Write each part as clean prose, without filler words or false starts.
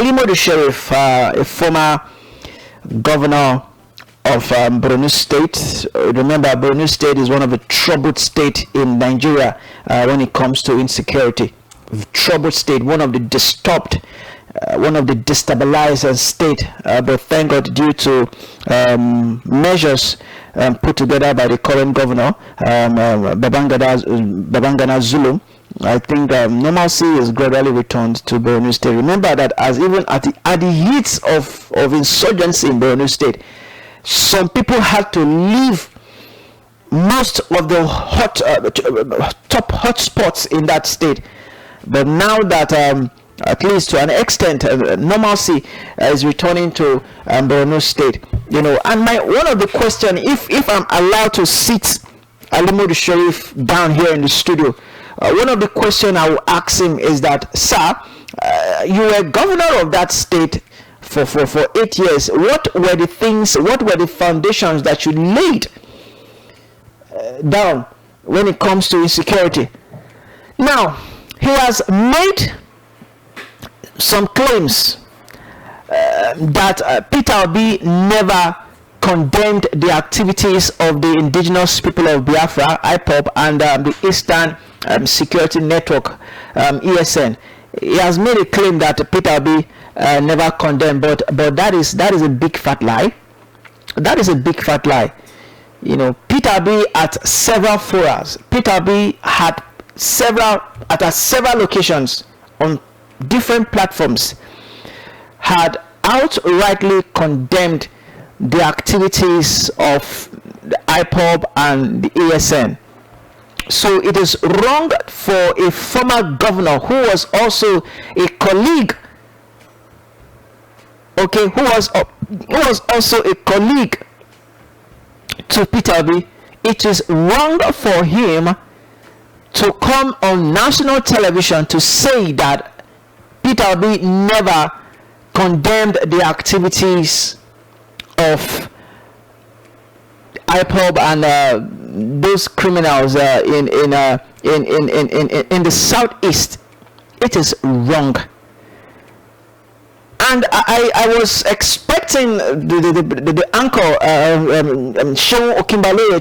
Alimo the Sheriff, a former governor of Borno State. Remember, Borno State is one of the troubled states in Nigeria when it comes to insecurity. Troubled state, one of the disturbed, one of the destabilized state. But thank God, due to measures put together by the current governor, Babangana Zulu, I think normalcy is gradually returned to Borno State. Remember that as even at the heat of insurgency in Borno State, some people had to leave most of the top hotspots in that state. But now that at least to an extent normalcy is returning to Borno State, and one of the question, if I'm allowed to sit Alimo the Sheriff down here in the studio, one of the question I will ask him is that, sir, you were governor of that state for 8 years. What were the foundations that you laid down when it comes to insecurity? Now, he has made some claims that Peter Obi never condemned the activities of the indigenous people of Biafra, Ipob, and the Eastern Security Network, ESN. He has made a claim that Peter Obi never condemned, but that is a big fat lie. That is a big fat lie. Peter Obi at several forums, Peter Obi had several locations on different platforms, had outrightly condemned the activities of the Ipob and the ESN. So it is wrong for a former governor who was also a colleague, who was also a colleague to Peter Obi. It is wrong for him to come on national television to say that Peter Obi never condemned the activities of Ipob and those criminals in the southeast. It is wrong. And I was expecting the anchor Seun Okinbaloye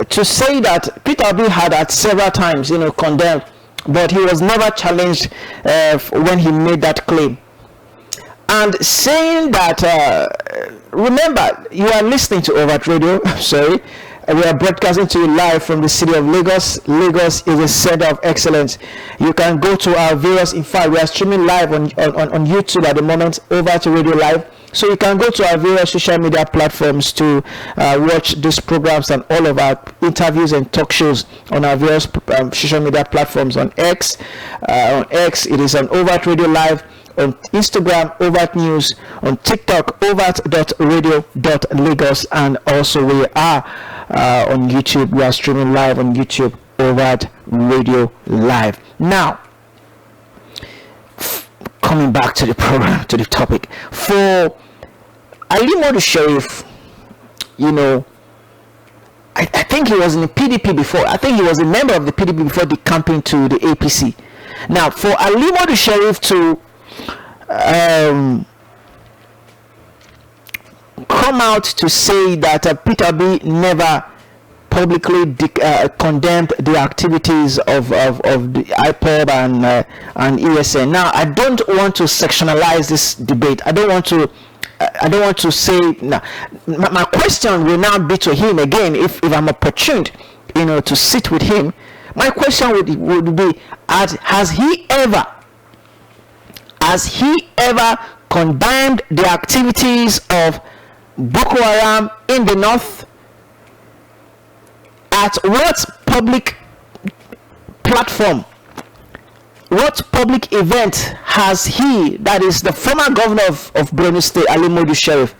to say that Peter Obi had at several times condemned, but he was never challenged when he made that claim. And saying that, remember, you are listening to Overt Radio. Sorry, we are broadcasting to you live from the city of Lagos. Lagos is a center of excellence. You can go to our various, in fact, we are streaming live on YouTube at the moment, Overt Radio Live. So you can go to our various social media platforms to watch these programs and all of our interviews and talk shows on our various social media platforms. On X, it is on Overt Radio Live. On Instagram, Overt News. On TikTok, overt.radio.lagos. And also we are on YouTube. We are streaming live on YouTube, Overt Radio Live. Now, coming back to the program, to the topic, for Alimo the Sheriff, I think he was in the PDP before. I think he was a member of the PDP before the campaign to the APC. Now, for Alimo the Sheriff to come out to say that Peter Obi never publicly condemned the activities of the IPOB and ESN. Now, I don't want to sectionalize this debate. I don't want to say. Now, my question will now be to him again. If I'm opportune, to sit with him, my question would be: has he ever condemned the activities of Boko Haram in the north? At what public platform, what public event has he, that is the former governor of Borno State, Alimo the Sheriff,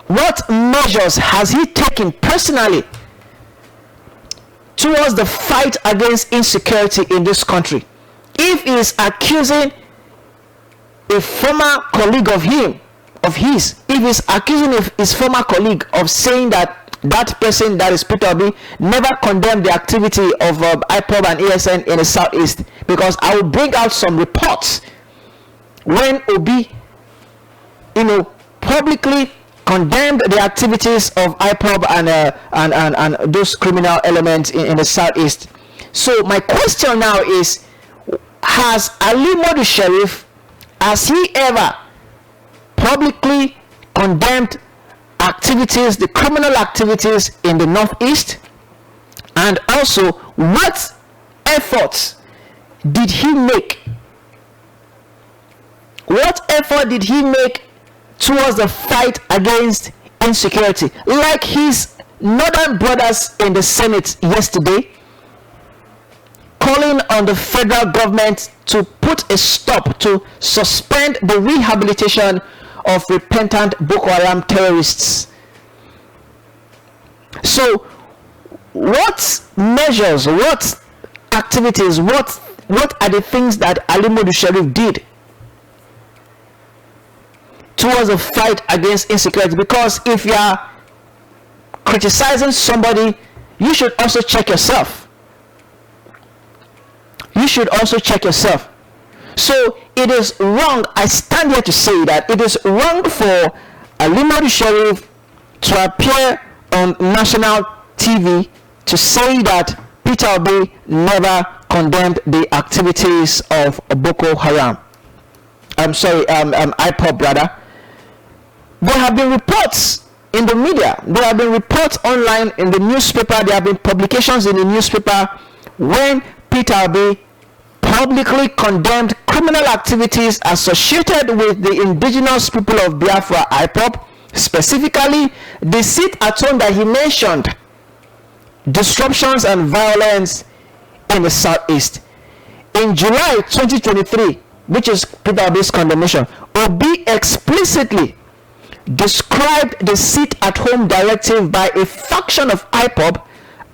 what measures has he taken personally towards the fight against insecurity in this country? If he is accusing a former colleague of his, if he's accusing his former colleague of saying that person, that is Peter Obi, never condemned the activity of IPOB and ESN in the southeast, because I will bring out some reports when Obi, publicly condemned the activities of Ipob and those criminal elements in the southeast. So my question now is, has Ali Modu Sheriff, has he ever publicly condemned activities, the criminal activities in the northeast? And also, what efforts did he make? What effort did he make towards the fight against insecurity? Like his northern brothers in the Senate yesterday, calling on the federal government to put a stop, to suspend the rehabilitation of repentant Boko Haram terrorists. So, what measures, what activities, what are the things that Ali Modu Sheriff did towards the fight against insecurity? Because if you are criticizing somebody, you should also check yourself. You should also check yourself. So it is wrong, I stand here to say that it is wrong for Ali Modu Sheriff to appear on national TV to say that Peter Obi never condemned the activities of Boko Haram. Ipob rather. There have been reports in the media, there have been reports online in the newspaper, there have been publications in the newspaper when Peter Obi publicly condemned criminal activities associated with the indigenous people of Biafra, Ipob, specifically the sit-at-home that he mentioned, disruptions and violence in the southeast. In July 2023, which is Peter Obi's condemnation, Obi explicitly described the sit-at-home directive by a faction of Ipob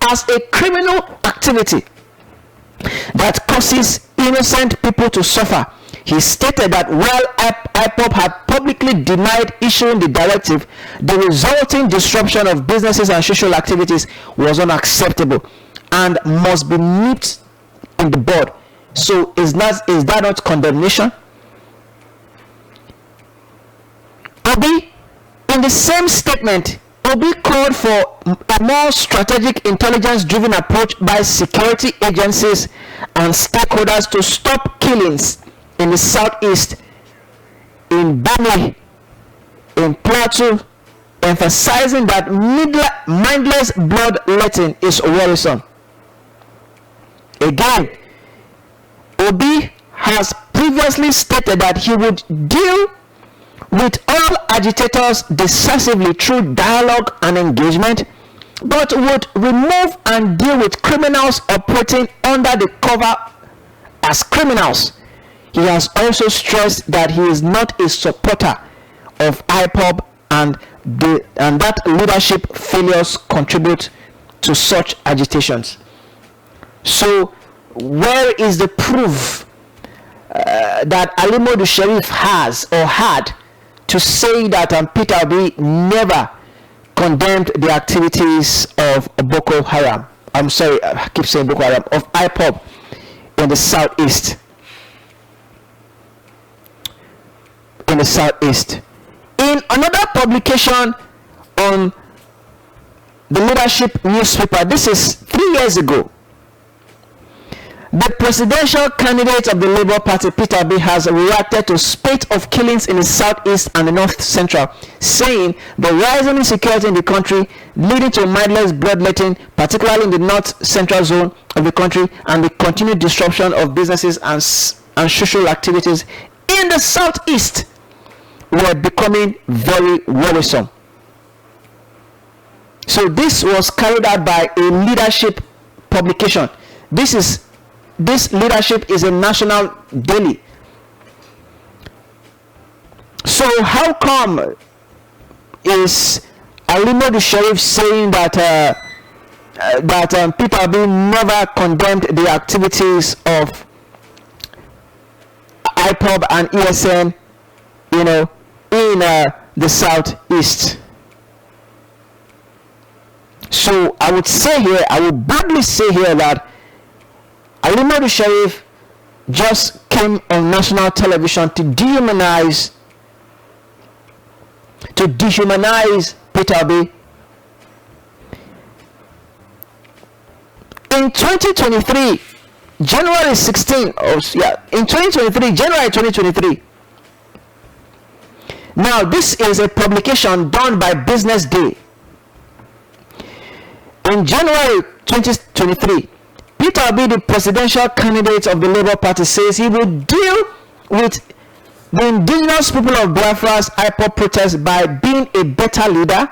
as a criminal activity that causes innocent people to suffer. He stated that while Ipob had publicly denied issuing the directive, the resulting disruption of businesses and social activities was unacceptable and must be nipped in the bud. So is that not condemnation? Obi, in the same statement, Obi called for a more strategic, intelligence-driven approach by security agencies and stakeholders to stop killings in the southeast, in Benue, in Plateau, emphasizing that mindless bloodletting is worrisome. Again, Obi has previously stated that he would deal with all agitators decisively through dialogue and engagement, but would remove and deal with criminals operating under the cover as criminals. He has also stressed that he is not a supporter of Ipob and that leadership failures contribute to such agitations. So where is the proof that Ali Modu Sheriff has or had to say that Peter Obi never condemned the activities of Boko Haram? I'm sorry, I keep saying Boko Haram, of Ipob in the southeast. In the southeast. In another publication on the leadership newspaper, this is 3 years ago, the presidential candidate of the Labour Party, Peter Obi, has reacted to spate of killings in the southeast and the north central, saying the rising insecurity in the country leading to mindless bloodletting, particularly in the north central zone of the country, and the continued disruption of businesses and social activities in the southeast were becoming very worrisome. So this was carried out by a leadership publication. This leadership is a national daily. So how come is Ali Modu Sheriff saying that Peter Obi never condemned the activities of Ipob and ESN, in the southeast? So I would boldly say here that Ali Modu Sheriff just came on national television to dehumanize Peter Obi. In 2023, January 16, in 2023, January 2023. Now, this is a publication done by Business Day. In January 2023, Peter Obi, the presidential candidate of the Labour Party, says he will deal with the indigenous people of Biafra's Ipob protest by being a better leader.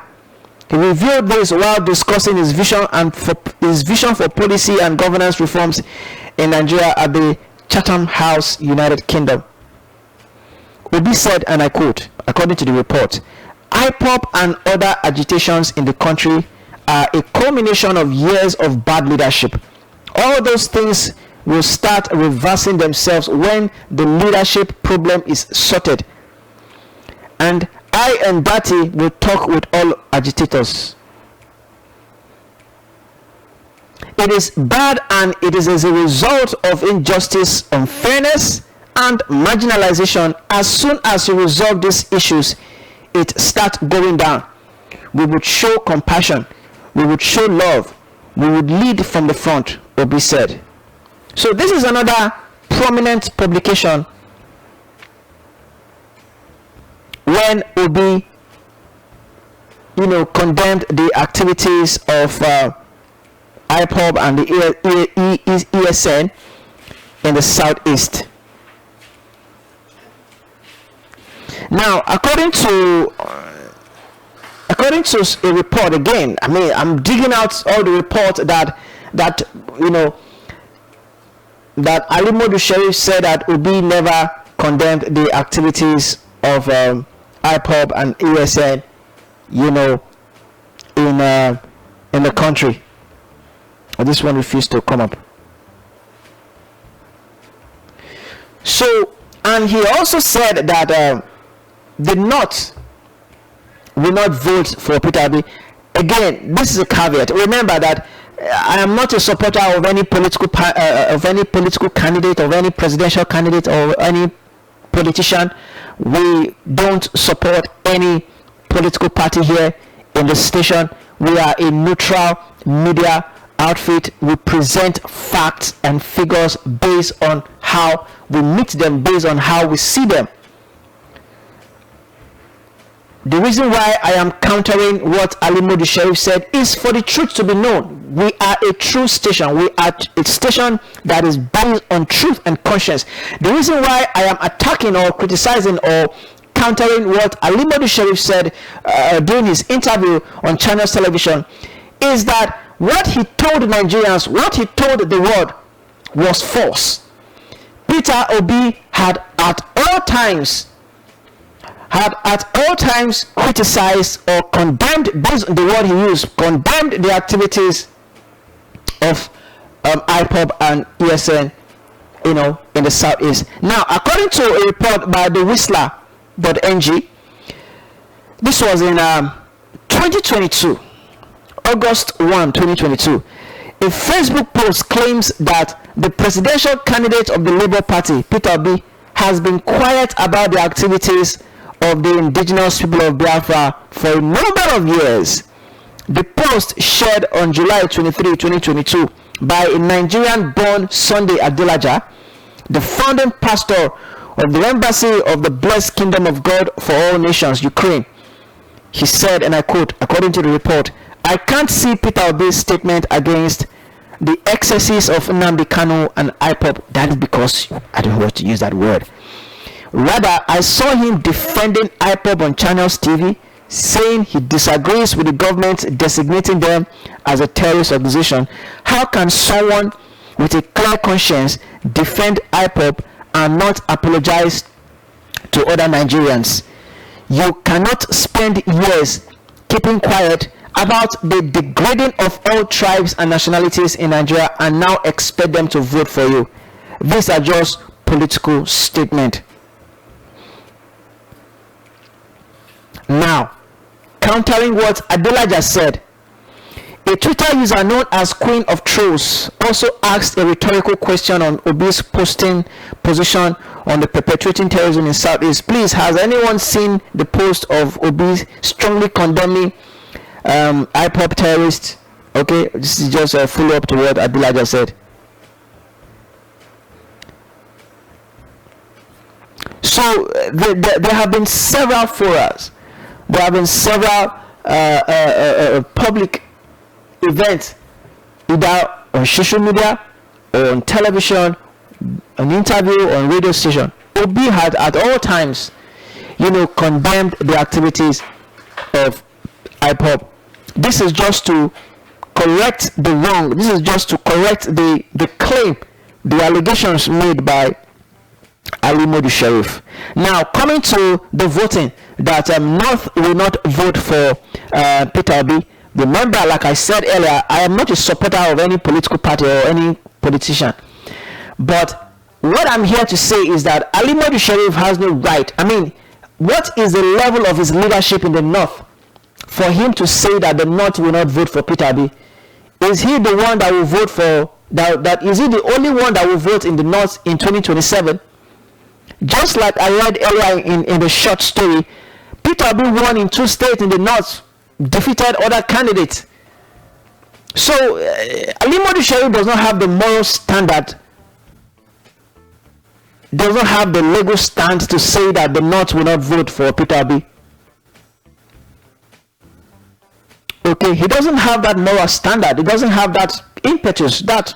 He revealed this while discussing his vision for policy and governance reforms in Nigeria at the Chatham House, United Kingdom. Obi said, and I quote, according to the report, "Ipob and other agitations in the country are a culmination of years of bad leadership. All those things will start reversing themselves when the leadership problem is sorted. And I and Dati will talk with all agitators. It is bad, and it is as a result of injustice, unfairness, and marginalization. As soon as we resolve these issues, it starts going down. We would show compassion. We would show love. We would lead from the front," Obi said. So this is another prominent publication when Obi, condemned the activities of Ipob and the ESN in the southeast. Now, according to a report, again, I'm digging out all the reports that Ali Modu Sheriff said that Obi never condemned the activities of Ipob and ESN, in the country. This one refused to come up. So, and he also said that the North will not vote for Peter Obi. Again, this is a caveat. Remember that I am not a supporter of any political candidate, of any presidential candidate, or any politician. We don't support any political party here in the station. We are a neutral media outfit. We present facts and figures based on how we meet them, based on how we see them. The reason why I am countering what Ali Modu Sheriff said is for the truth to be known. We are a true station. We are a station that is based on truth and conscience. The reason why I am attacking or criticizing or countering what Ali Modu Sheriff said during his interview on Channels Television is that what he told Nigerians, what he told the world was false. Peter Obi had at all times criticized or condemned, based on the word he used, condemned the activities of Ipob and ESN, in the southeast. Now, according to a report by the Whistler.ng, this was in 2022, August 1, 2022. A Facebook post claims that the presidential candidate of the Labour Party, Peter Obi, has been quiet about the activities of the indigenous people of Biafra for a number of years. The post shared on July 23, 2022 by a Nigerian-born Sunday Adelaja, the founding pastor of the Embassy of the Blessed Kingdom of God for All Nations, Ukraine. He said, and I quote, according to the report, "I can't see Peter Obi's statement against the excesses of Nnamdi Kanu and Ipob." That is because I don't want to use that word. Rather, I saw him defending Ipob on Channels TV, saying he disagrees with the government designating them as a terrorist organization. How can someone with a clear conscience defend Ipob and not apologize to other Nigerians? You cannot spend years keeping quiet about the degrading of all tribes and nationalities in Nigeria and now expect them to vote for you. These are just political statements. Now, countering what Adelaja said, A Twitter user known as Queen of Trolls also asked a rhetorical question on Obi's posting position on the perpetrating terrorism in Southeast. Please, has anyone seen the post of Obi strongly condemning Ipob terrorists? Okay, this is just a follow-up to what Abdullah just said. So there have been several forums. There have been several public events, either on social media or on television, an interview, on radio station. Obi had at all times, condemned the activities of Ipob. This is just to correct the wrong. This is just to correct the claim, the allegations made by Ali Modu Sheriff. Now, coming to the voting, that North will not vote for Peter Obi. Remember, like I said earlier, I am not a supporter of any political party or any politician. But what I'm here to say is that Ali Modu Sheriff has no right. I mean, what is the level of his leadership in the North for him to say that the North will not vote for Peter Obi? Is he the one that will vote for that? Is he the only one that will vote in the North in 2027? Just like I read earlier in the short story, Peter Obi won in 2 states in the North, defeated other candidates. So Ali Modu Sheriff does not have the moral standard, does not have the legal stand to say that the North will not vote for Peter Obi. Okay, he doesn't have that moral standard. He doesn't have that impetus, that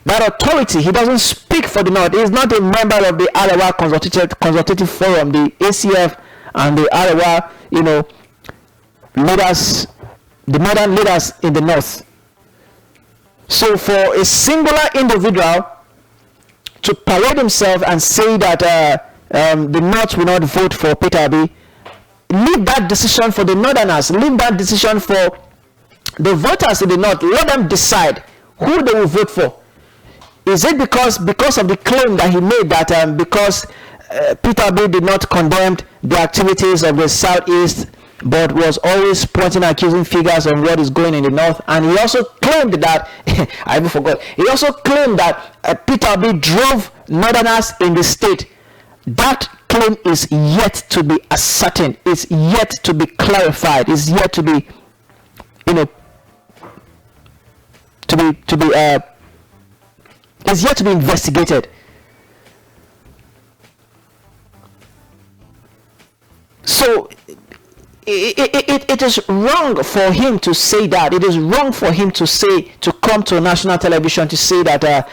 authority. He doesn't speak for the North. He is not a member of the Arewa Consultative Forum, the ACF, and the Arewa, leaders, the modern leaders in the North. So for a singular individual to parade himself and say that the North will not vote for Peter Obi, leave that decision for the Northerners. Leave that decision for the voters in the North. Let them decide who they will vote for. Is it because of the claim that he made that because Peter Obi did not condemn the activities of the Southeast, but was always pointing accusing fingers on what is going in the North? And he also claimed that I even forgot. He also claimed that Peter Obi drove Northerners in the state. That claim is yet to be ascertained. It's yet to be clarified. It's yet to be, it's yet to be investigated. So it is wrong for him to say that. It is wrong for him to come to national television to say that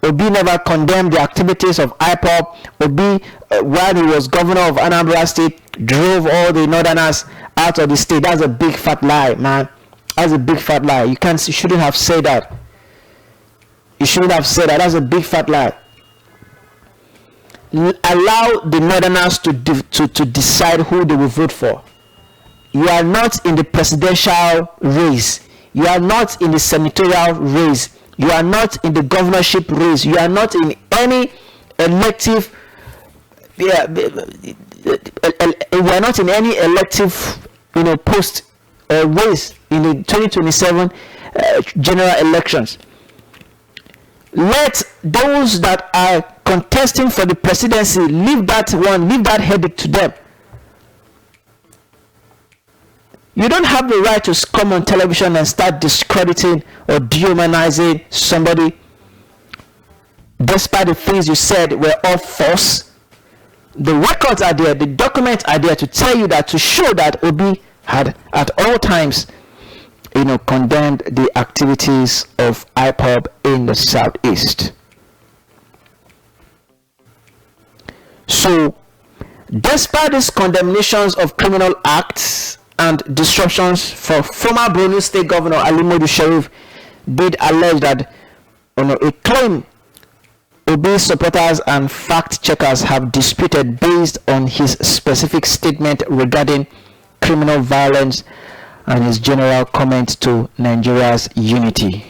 Obi never condemned the activities of Ipob. Obi, while he was governor of Anambra State, drove all the Northerners out of the state. That's a big fat lie, man. That's a big fat lie. You shouldn't have said that. You shouldn't have said that. That's a big fat lie. Allow the Northerners to decide who they will vote for. You are not in the presidential race. You are not in the senatorial race. You are not in the governorship race. You are not in any elective. You are not in any elective, post or race in the 2027 general elections. Let those that are contesting for the presidency leave that headache to them. You don't have the right to come on television and start discrediting or dehumanizing somebody despite the things you said were all false. The records are there, the documents are there to tell you that, to show that Obi had at all times condemned the activities of Ipob in the Southeast. So, despite these condemnations of criminal acts and disruptions, for former Borno State Governor Ali Modu Sheriff did allege that a claim Obi's supporters and fact checkers have disputed based on his specific statement regarding criminal violence and his general comment to Nigeria's unity.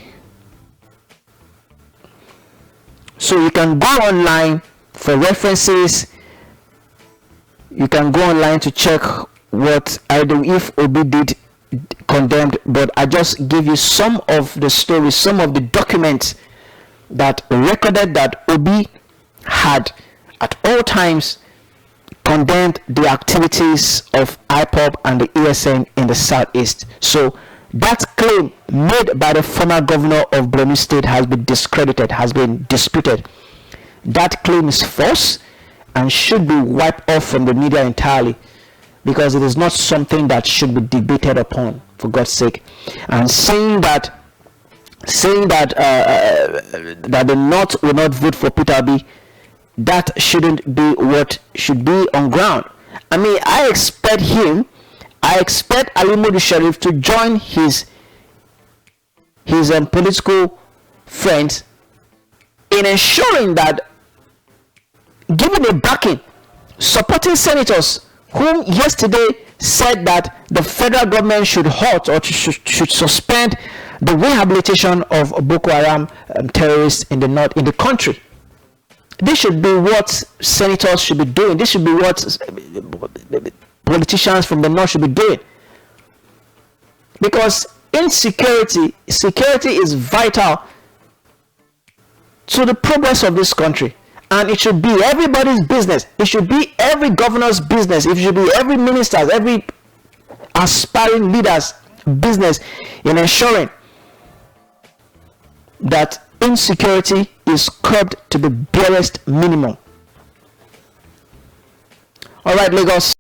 So you can go online for references. You can go online to check what if Obi did condemned, but I just give you some of the stories, some of the documents that recorded that Obi had at all times condemned the activities of Ipob and the ESN in the southeast. So that claim made by the former governor of Borno State has been discredited, has been disputed. That claim is false and should be wiped off from the media entirely, because it is not something that should be debated upon, for God's sake. And saying that that the North will not vote for Peter Obi, that shouldn't be what should be on ground. I mean, I expect Ali Modu Sharif to join his political friends in ensuring that, giving a backing, supporting senators whom yesterday said that the federal government should halt or should suspend the rehabilitation of Boko Haram terrorists in the north, in the country. This should be what senators should be doing. This should be what politicians from the north should be doing. Because security is vital to the progress of this country. And it should be everybody's business. It should be every governor's business. It should be every minister's, every aspiring leader's business in ensuring that insecurity is curbed to the barest minimum. All right, Lagos.